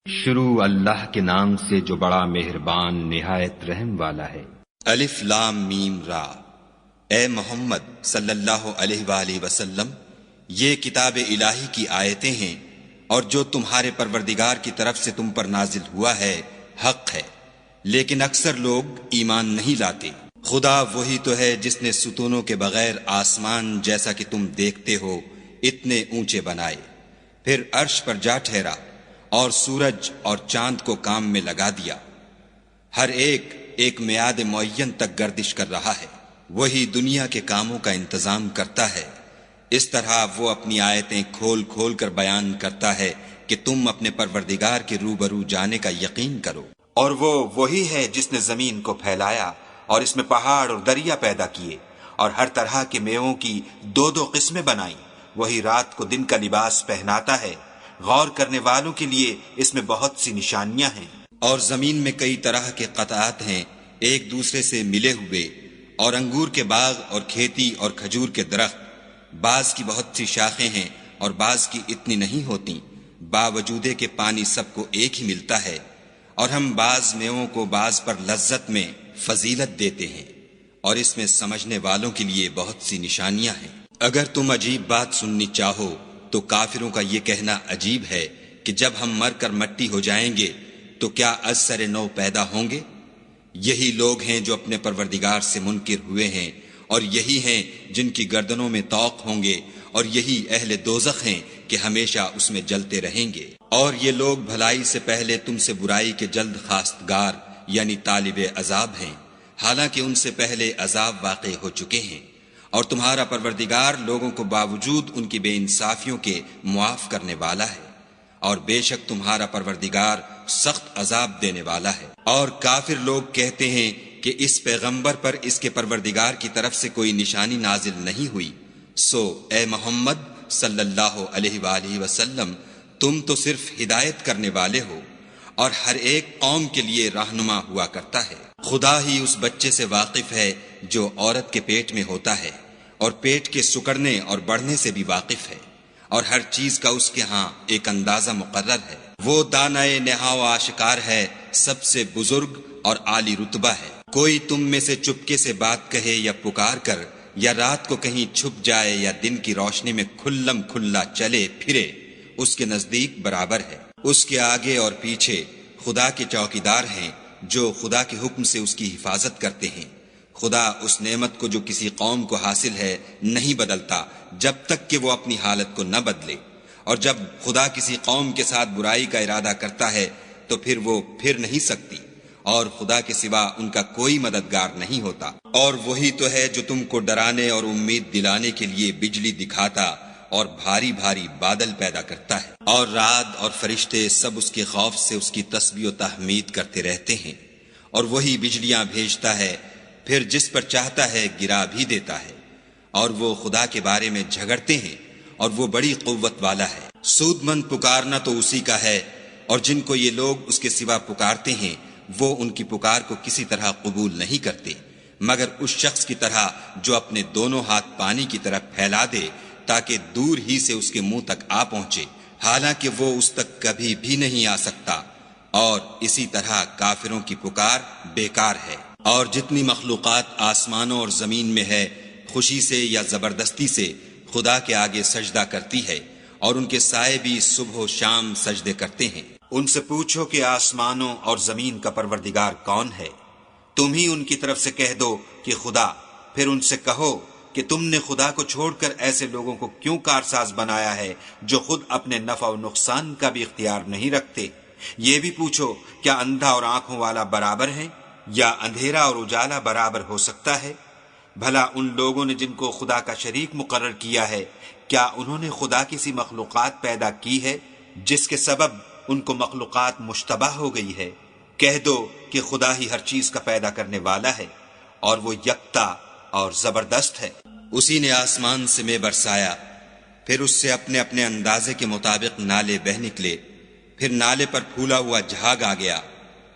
شروع اللہ کے نام سے جو بڑا مہربان نہایت رحم والا ہے۔ الف لام میم را۔ اے محمد صلی اللہ علیہ وآلہ وسلم، یہ کتاب الہی کی آیتیں ہیں اور جو تمہارے پروردگار کی طرف سے تم پر نازل ہوا ہے حق ہے، لیکن اکثر لوگ ایمان نہیں لاتے۔ خدا وہی تو ہے جس نے ستونوں کے بغیر آسمان جیسا کہ تم دیکھتے ہو اتنے اونچے بنائے، پھر عرش پر جا ٹھہرا اور سورج اور چاند کو کام میں لگا دیا، ہر ایک میعاد معین تک گردش کر رہا ہے۔ وہی دنیا کے کاموں کا انتظام کرتا ہے، اس طرح وہ اپنی آیتیں کھول کھول کر بیان کرتا ہے کہ تم اپنے پروردگار کے روبرو جانے کا یقین کرو۔ اور وہ وہی ہے جس نے زمین کو پھیلایا اور اس میں پہاڑ اور دریا پیدا کیے اور ہر طرح کے میووں کی دو دو قسمیں بنائیں۔ وہی رات کو دن کا لباس پہناتا ہے، غور کرنے والوں کے لیے اس میں بہت سی نشانیاں ہیں۔ اور زمین میں کئی طرح کے قطعات ہیں ایک دوسرے سے ملے ہوئے، اور انگور کے باغ اور کھیتی اور کھجور کے درخت، بعض کی بہت سی شاخیں ہیں اور بعض کی اتنی نہیں ہوتی، باوجود کہ پانی سب کو ایک ہی ملتا ہے، اور ہم بعض میووں کو بعض پر لذت میں فضیلت دیتے ہیں، اور اس میں سمجھنے والوں کے لیے بہت سی نشانیاں ہیں۔ اگر تم عجیب بات سننی چاہو تو کافروں کا یہ کہنا عجیب ہے کہ جب ہم مر کر مٹی ہو جائیں گے تو کیا از سر نو پیدا ہوں گے؟ یہی لوگ ہیں جو اپنے پروردگار سے منکر ہوئے ہیں، اور یہی ہیں جن کی گردنوں میں طوق ہوں گے، اور یہی اہل دوزخ ہیں کہ ہمیشہ اس میں جلتے رہیں گے۔ اور یہ لوگ بھلائی سے پہلے تم سے برائی کے جلد خواستگار یعنی طالب عذاب ہیں، حالانکہ ان سے پہلے عذاب واقع ہو چکے ہیں، اور تمہارا پروردگار لوگوں کو باوجود ان کی بے انصافیوں کے معاف کرنے والا ہے، اور بے شک تمہارا پروردگار سخت عذاب دینے والا ہے۔ اور کافر لوگ کہتے ہیں کہ اس پیغمبر پر اس کے پروردگار کی طرف سے کوئی نشانی نازل نہیں ہوئی، سو اے محمد صلی اللہ علیہ وآلہ وسلم، تم تو صرف ہدایت کرنے والے ہو اور ہر ایک قوم کے لیے رہنما ہوا کرتا ہے۔ خدا ہی اس بچے سے واقف ہے جو عورت کے پیٹ میں ہوتا ہے، اور پیٹ کے سکڑنے اور بڑھنے سے بھی واقف ہے، اور ہر چیز کا اس کے ہاں ایک اندازہ مقرر ہے۔ وہ دانائے نہا و آشکار ہے، سب سے بزرگ اور عالی رتبہ ہے۔ کوئی تم میں سے چپکے سے بات کہے یا پکار کر، یا رات کو کہیں چھپ جائے یا دن کی روشنی میں کھلم کھلا چلے پھرے، اس کے نزدیک برابر ہے۔ اس کے آگے اور پیچھے خدا کے چوکیدار ہیں جو خدا کے حکم سے اس کی حفاظت کرتے ہیں۔ خدا اس نعمت کو جو کسی قوم کو حاصل ہے نہیں بدلتا جب تک کہ وہ اپنی حالت کو نہ بدلے، اور جب خدا کسی قوم کے ساتھ برائی کا ارادہ کرتا ہے تو پھر وہ پھر نہیں سکتی، اور خدا کے سوا ان کا کوئی مددگار نہیں ہوتا۔ اور وہی تو ہے جو تم کو ڈرانے اور امید دلانے کے لیے بجلی دکھاتا اور بھاری بھاری بادل پیدا کرتا ہے، اور رعد اور فرشتے سب اس کے خوف سے اس کی تسبیح و تحمید کرتے رہتے ہیں، اور وہی بجلیاں بھیجتا ہے، پھر جس پر چاہتا ہے گرا بھی دیتا ہے، اور وہ خدا کے بارے میں جھگڑتے ہیں، اور وہ بڑی قوت والا ہے۔ سود مند پکارنا تو اسی کا ہے، اور جن کو یہ لوگ اس کے سوا پکارتے ہیں وہ ان کی پکار کو کسی طرح قبول نہیں کرتے، مگر اس شخص کی طرح جو اپنے دونوں ہاتھ پانی کی طرف پھیلا دے تاکہ دور ہی سے اس کے منہ تک آ پہنچے، حالانکہ وہ اس تک کبھی بھی نہیں آ سکتا، اور اسی طرح کافروں کی پکار بیکار ہے۔ اور جتنی مخلوقات آسمانوں اور زمین میں ہے، خوشی سے یا زبردستی سے خدا کے آگے سجدہ کرتی ہے، اور ان کے سائے بھی صبح و شام سجدے کرتے ہیں۔ ان سے پوچھو کہ آسمانوں اور زمین کا پروردگار کون ہے؟ تم ہی ان کی طرف سے کہہ دو کہ خدا۔ پھر ان سے کہو کہ تم نے خدا کو چھوڑ کر ایسے لوگوں کو کیوں کارساز بنایا ہے جو خود اپنے نفع و نقصان کا بھی اختیار نہیں رکھتے؟ یہ بھی پوچھو کیا اندھا اور آنکھوں والا برابر ہے، یا اندھیرا اور اجالا برابر ہو سکتا ہے؟ بھلا ان لوگوں نے جن کو خدا کا شریک مقرر کیا ہے، کیا انہوں نے خدا کی سی مخلوقات پیدا کی ہے جس کے سبب ان کو مخلوقات مشتبہ ہو گئی ہے؟ کہہ دو کہ خدا ہی ہر چیز کا پیدا کرنے والا ہے، اور وہ یکتا اور زبردست ہے۔ اسی نے آسمان سے میں برسایا، پھر اس سے اپنے اپنے اندازے کے مطابق نالے بہ نکلے، پھر نالے پر پھولا ہوا جھاگ آ گیا،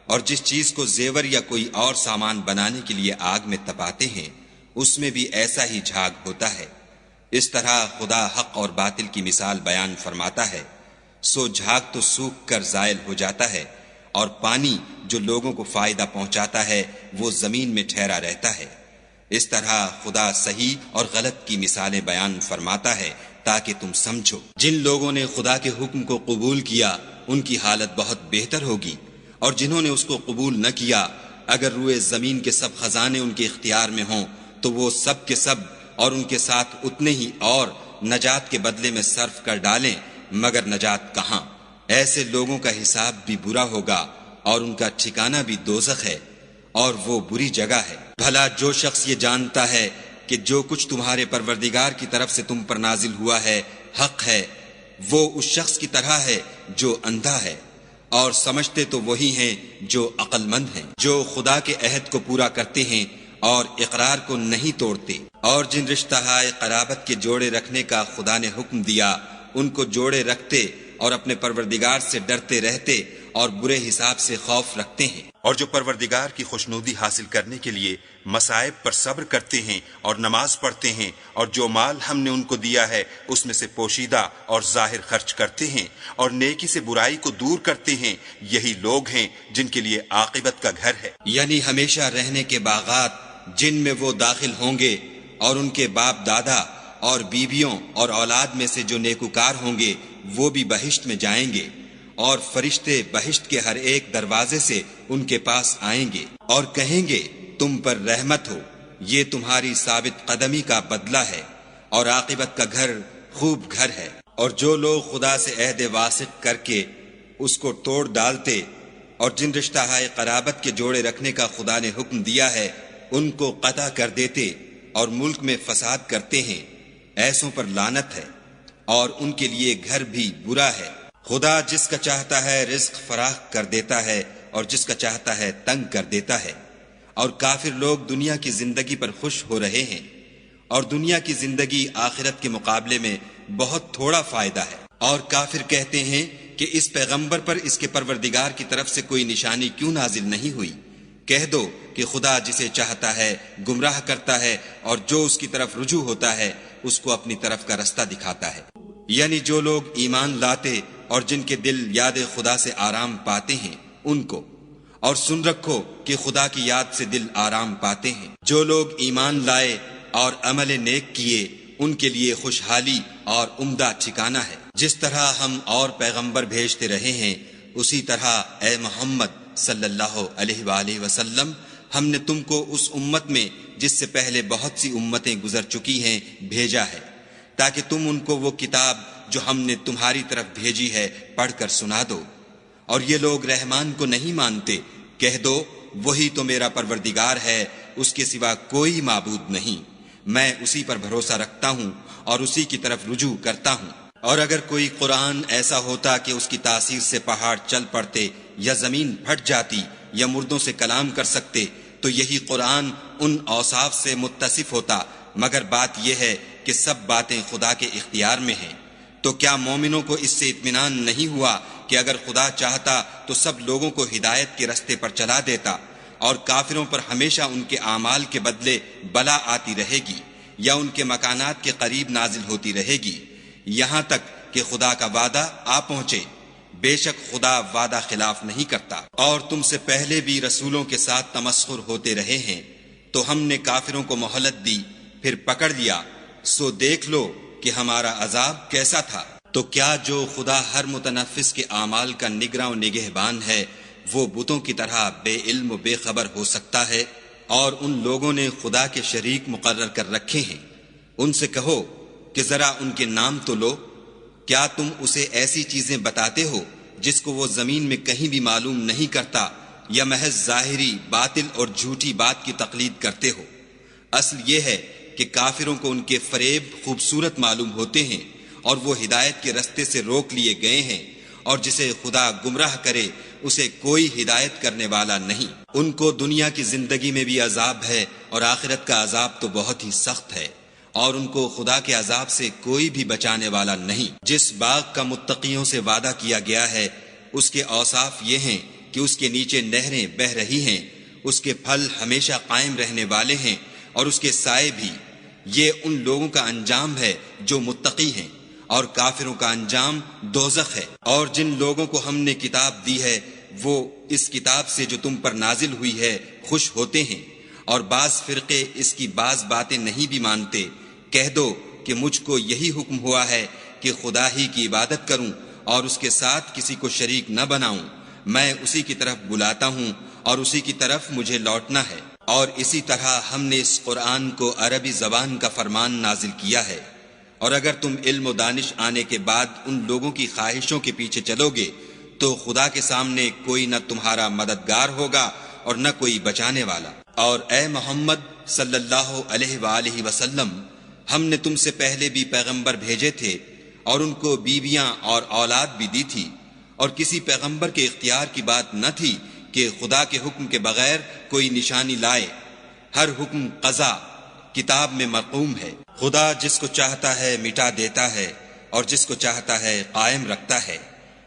اور جس چیز کو زیور یا کوئی اور سامان بنانے کے لیے آگ میں تپاتے ہیں اس میں بھی ایسا ہی جھاگ ہوتا ہے۔ اس طرح خدا حق اور باطل کی مثال بیان فرماتا ہے۔ سو جھاگ تو سوکھ کر زائل ہو جاتا ہے، اور پانی جو لوگوں کو فائدہ پہنچاتا ہے وہ زمین میں ٹھہرا رہتا ہے۔ اس طرح خدا صحیح اور غلط کی مثالیں بیان فرماتا ہے تاکہ تم سمجھو۔ جن لوگوں نے خدا کے حکم کو قبول کیا ان کی حالت بہت بہتر ہوگی، اور جنہوں نے اس کو قبول نہ کیا، اگر روئے زمین کے سب خزانے ان کے اختیار میں ہوں تو وہ سب کے سب اور ان کے ساتھ اتنے ہی اور نجات کے بدلے میں صرف کر ڈالیں، مگر نجات کہاں؟ ایسے لوگوں کا حساب بھی برا ہوگا اور ان کا ٹھکانہ بھی دوزخ ہے، اور وہ بری جگہ ہے۔ بھلا جو شخص یہ جانتا ہے کہ جو کچھ تمہارے پروردگار کی طرف سے تم پر نازل ہوا ہے حق ہے، وہ اس شخص کی طرح ہے جو اندھا ہے، اور سمجھتے تو وہی ہیں جو عقل مند ہیں، جو خدا کے عہد کو پورا کرتے ہیں اور اقرار کو نہیں توڑتے، اور جن رشتہ ہائے قرابت کے جوڑے رکھنے کا خدا نے حکم دیا ان کو جوڑے رکھتے اور اپنے پروردگار سے ڈرتے رہتے اور برے حساب سے خوف رکھتے ہیں، اور جو پروردگار کی خوشنودی حاصل کرنے کے لیے مصائب پر صبر کرتے ہیں اور نماز پڑھتے ہیں، اور جو مال ہم نے ان کو دیا ہے اس میں سے پوشیدہ اور ظاہر خرچ کرتے ہیں اور نیکی سے برائی کو دور کرتے ہیں، یہی لوگ ہیں جن کے لیے عاقبت کا گھر ہے، یعنی ہمیشہ رہنے کے باغات جن میں وہ داخل ہوں گے، اور ان کے باپ دادا اور بیویوں اور اولاد میں سے جو نیکوکار ہوں گے وہ بھی بہشت میں جائیں گے، اور فرشتے بہشت کے ہر ایک دروازے سے ان کے پاس آئیں گے اور کہیں گے تم پر رحمت ہو، یہ تمہاری ثابت قدمی کا بدلہ ہے، اور عاقبت کا گھر خوب گھر ہے۔ اور جو لوگ خدا سے عہد واثق کر کے اس کو توڑ ڈالتے اور جن رشتہ ہائے قرابت کے جوڑے رکھنے کا خدا نے حکم دیا ہے ان کو قطع کر دیتے اور ملک میں فساد کرتے ہیں، ایسوں پر لعنت ہے، اور ان کے لیے گھر بھی برا ہے۔ خدا جس کا چاہتا ہے رزق فراخ کر دیتا ہے اور جس کا چاہتا ہے تنگ کر دیتا ہے، اور کافر لوگ دنیا کی زندگی پر خوش ہو رہے ہیں، اور دنیا کی زندگی آخرت کے مقابلے میں بہت تھوڑا فائدہ ہے۔ اور کافر کہتے ہیں کہ اس پیغمبر پر اس کے پروردگار کی طرف سے کوئی نشانی کیوں نازل نہیں ہوئی؟ کہہ دو کہ خدا جسے چاہتا ہے گمراہ کرتا ہے، اور جو اس کی طرف رجوع ہوتا ہے اس کو اپنی طرف کا رستہ دکھاتا ہے۔ یعنی جو لوگ ایمان لاتے اور جن کے دل یاد خدا سے آرام پاتے ہیں ان کو، اور سن رکھو کہ خدا کی یاد سے دل آرام پاتے ہیں۔ جو لوگ ایمان لائے اور عمل نیک کیے ان کے لیے خوشحالی اور عمدہ ٹھکانہ ہے۔ جس طرح ہم اور پیغمبر بھیجتے رہے ہیں اسی طرح اے محمد صلی اللہ علیہ وآلہ وسلم ہم نے تم کو اس امت میں جس سے پہلے بہت سی امتیں گزر چکی ہیں بھیجا ہے، تاکہ تم ان کو وہ کتاب جو ہم نے تمہاری طرف بھیجی ہے پڑھ کر سنا دو۔ اور یہ لوگ رحمان کو نہیں مانتے، کہہ دو وہی تو میرا پروردگار ہے، اس کے سوا کوئی معبود نہیں، میں اسی پر بھروسہ رکھتا ہوں اور اسی کی طرف رجوع کرتا ہوں۔ اور اگر کوئی قرآن ایسا ہوتا کہ اس کی تاثیر سے پہاڑ چل پڑتے یا زمین پھٹ جاتی یا مردوں سے کلام کر سکتے تو یہی قرآن ان اوصاف سے متصف ہوتا، مگر بات یہ ہے کہ سب باتیں خدا کے اختیار میں ہیں۔ تو کیا مومنوں کو اس سے اطمینان نہیں ہوا کہ اگر خدا چاہتا تو سب لوگوں کو ہدایت کے رستے پر چلا دیتا، اور کافروں پر ہمیشہ ان کے اعمال کے بدلے بلا آتی رہے گی یا ان کے مکانات کے قریب نازل ہوتی رہے گی، یہاں تک کہ خدا کا وعدہ آ پہنچے۔ بے شک خدا وعدہ خلاف نہیں کرتا۔ اور تم سے پہلے بھی رسولوں کے ساتھ تمسخر ہوتے رہے ہیں، تو ہم نے کافروں کو مہلت دی پھر پکڑ لیا، سو دیکھ لو کہ ہمارا عذاب کیسا تھا۔ تو کیا جو خدا ہر متنفس کے اعمال کا نگراں و نگہبان ہے وہ بتوں کی طرح بے علم و بے خبر ہو سکتا ہے؟ اور ان لوگوں نے خدا کے شریک مقرر کر رکھے ہیں، ان سے کہو کہ ذرا ان کے نام تو لو۔ کیا تم اسے ایسی چیزیں بتاتے ہو جس کو وہ زمین میں کہیں بھی معلوم نہیں کرتا، یا محض ظاہری باطل اور جھوٹی بات کی تقلید کرتے ہو؟ اصل یہ ہے کہ کافروں کو ان کے فریب خوبصورت معلوم ہوتے ہیں اور وہ ہدایت کے رستے سے روک لیے گئے ہیں، اور جسے خدا گمراہ کرے اسے کوئی ہدایت کرنے والا نہیں۔ ان کو دنیا کی زندگی میں بھی عذاب ہے اور آخرت کا عذاب تو بہت ہی سخت ہے، اور ان کو خدا کے عذاب سے کوئی بھی بچانے والا نہیں۔ جس باغ کا متقیوں سے وعدہ کیا گیا ہے اس کے اوصاف یہ ہیں کہ اس کے نیچے نہریں بہہ رہی ہیں، اس کے پھل ہمیشہ قائم رہنے والے ہیں اور اس کے سائے بھی۔ یہ ان لوگوں کا انجام ہے جو متقی ہیں، اور کافروں کا انجام دوزخ ہے۔ اور جن لوگوں کو ہم نے کتاب دی ہے وہ اس کتاب سے جو تم پر نازل ہوئی ہے خوش ہوتے ہیں، اور بعض فرقے اس کی بعض باتیں نہیں بھی مانتے۔ کہہ دو کہ مجھ کو یہی حکم ہوا ہے کہ خدا ہی کی عبادت کروں اور اس کے ساتھ کسی کو شریک نہ بناؤں۔ میں اسی کی طرف بلاتا ہوں اور اسی کی طرف مجھے لوٹنا ہے۔ اور اسی طرح ہم نے اس قرآن کو عربی زبان کا فرمان نازل کیا ہے، اور اگر تم علم و دانش آنے کے بعد ان لوگوں کی خواہشوں کے پیچھے چلو گے تو خدا کے سامنے کوئی نہ تمہارا مددگار ہوگا اور نہ کوئی بچانے والا۔ اور اے محمد صلی اللہ علیہ وآلہ وسلم، ہم نے تم سے پہلے بھی پیغمبر بھیجے تھے اور ان کو بیویاں اور اولاد بھی دی تھی، اور کسی پیغمبر کے اختیار کی بات نہ تھی کہ خدا کے حکم کے بغیر کوئی نشانی لائے۔ ہر حکم قضا کتاب میں مرقوم ہے۔ خدا جس کو چاہتا ہے مٹا دیتا ہے اور جس کو چاہتا ہے قائم رکھتا ہے،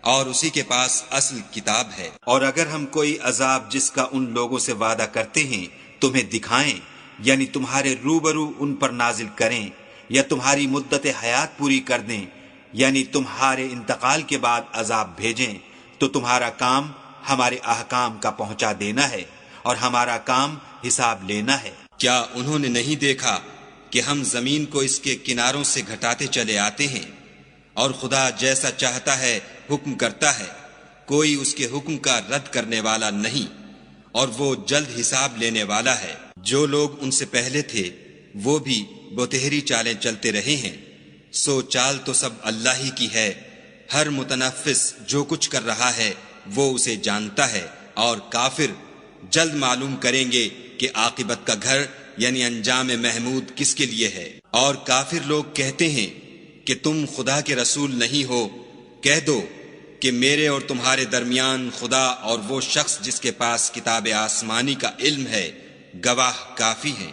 اور اسی کے پاس اصل کتاب ہے۔ اور اگر ہم کوئی عذاب جس کا ان لوگوں سے وعدہ کرتے ہیں تمہیں دکھائیں، یعنی تمہارے روبرو ان پر نازل کریں، یا تمہاری مدت حیات پوری کر دیں، یعنی تمہارے انتقال کے بعد عذاب بھیجیں، تو تمہارا کام ہمارے احکام کا پہنچا دینا ہے اور ہمارا کام حساب لینا ہے۔ کیا انہوں نے نہیں دیکھا کہ ہم زمین کو اس کے کناروں سے گھٹاتے چلے آتے ہیں، اور خدا جیسا چاہتا ہے حکم کرتا ہے، کوئی اس کے حکم کا رد کرنے والا نہیں، اور وہ جلد حساب لینے والا ہے۔ جو لوگ ان سے پہلے تھے وہ بھی بتہری چالیں چلتے رہے ہیں، سو چال تو سب اللہ ہی کی ہے۔ ہر متنفس جو کچھ کر رہا ہے وہ اسے جانتا ہے، اور کافر جلد معلوم کریں گے کہ عاقبت کا گھر یعنی انجام محمود کس کے لیے ہے۔ اور کافر لوگ کہتے ہیں کہ تم خدا کے رسول نہیں ہو۔ کہہ دو کہ میرے اور تمہارے درمیان خدا اور وہ شخص جس کے پاس کتاب آسمانی کا علم ہے گواہ کافی ہیں۔